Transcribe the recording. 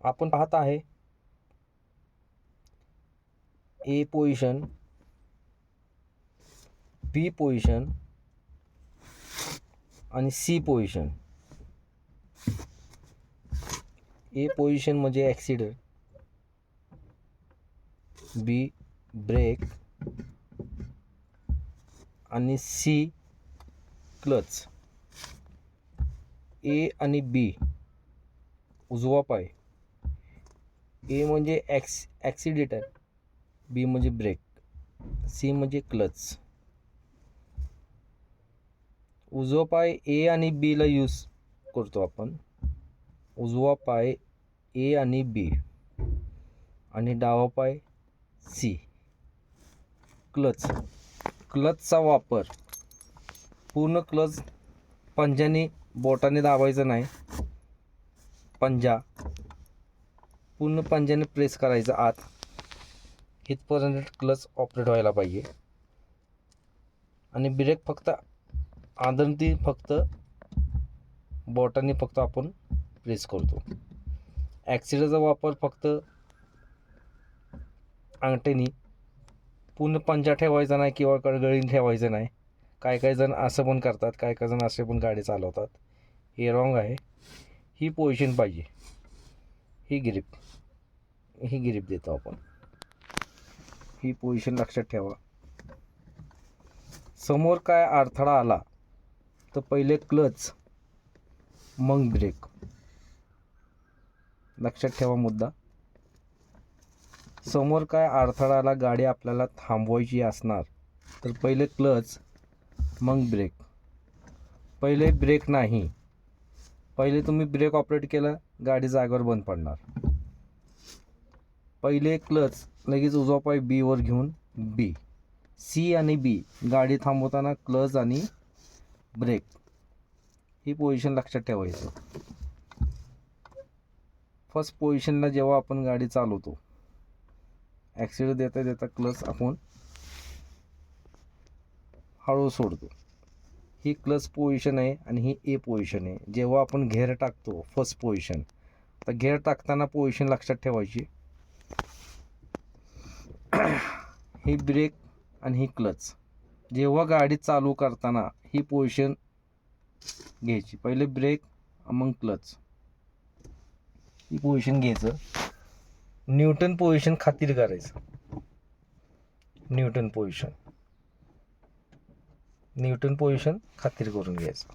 आपण पाहत आहे ए पोझिशन, बी पोझिशन आणि सी पोझिशन. ए पोझिशन म्हणजे ॲक्सिलरेटर, बी ब्रेक आणि सी क्लच. ए आणि बी उजवा पाय. ए म्हणजे ॲक्सिलेटर, बी म्हणजे ब्रेक, सी म्हणजे क्लच. उजवा पाय ए आणि बीला यूज करतो आपण. उजवा पाय ए आणि बी आणि डावा पाय सी. क्लचचा वापर पूर्ण क्लच पंजाने बोटाने दाबायचा नाही. पूर्ण पंजाने प्रेस करायचं आत, इथपर्यंत क्लच ऑपरेट व्हायला पाहिजे. आणि ब्रेक फक्त आदमती फक्त बोटाने फक्त आपण प्रेस करतो. ॲक्सिलरेटरचा वापर फक्त अंगठ्याने, पूर्ण पंजा ठेवायचा नाही किंवा कडगळीने ठेवायचं नाही. काही जण असं पण करतात, काही जण असे पण गाडी चालवतात. हे रॉंग आहे. ही पोझिशन पाहिजे, ही ग्रिप देतो आपण. ही पोझिशन लक्षात ठेवा. समोर काय अडथळा आला तर पहिले क्लच मग ब्रेक. लक्षात ठेवा मुद्दा. समोर काय अडथळा आला, गाडी आपल्याला थांबवायची असणार तर पहिले क्लच मग ब्रेक. पहिले ब्रेक नाही, पहिले तुम्ही ब्रेक ऑपरेट केलं, गाडी जागेवर बंद पडणार. पहिले क्लच लगेच उजवा पाय बी वर घेऊन बी. सी आणि बी गाडी थांबवताना क्लच आणि ब्रेक. ही पोझिशन लक्षात ठेवायचं. फर्स्ट पोझिशनला जेव्हा आपण गाडी चालवतो, ॲक्सिलरेटर देता क्लच आपण हळू सोडतो. ही क्लच पोझिशन आहे आणि ही ए पोझिशन आहे. जेव्हा आपण घेर टाकतो फर्स्ट पोझिशन, तर घेर टाकताना पोझिशन लक्षात ठेवायची. ही ब्रेक आणि ही क्लच. जेव्हा गाडी चालू करताना ही पोझिशन घ्यायची. पहिले ब्रेक मग क्लच. ही पोझिशन घ्यायचं. न्यूटन पोझिशन खातिर करायचं. न्यूटन पोझिशन खातिर करून घ्यायचं.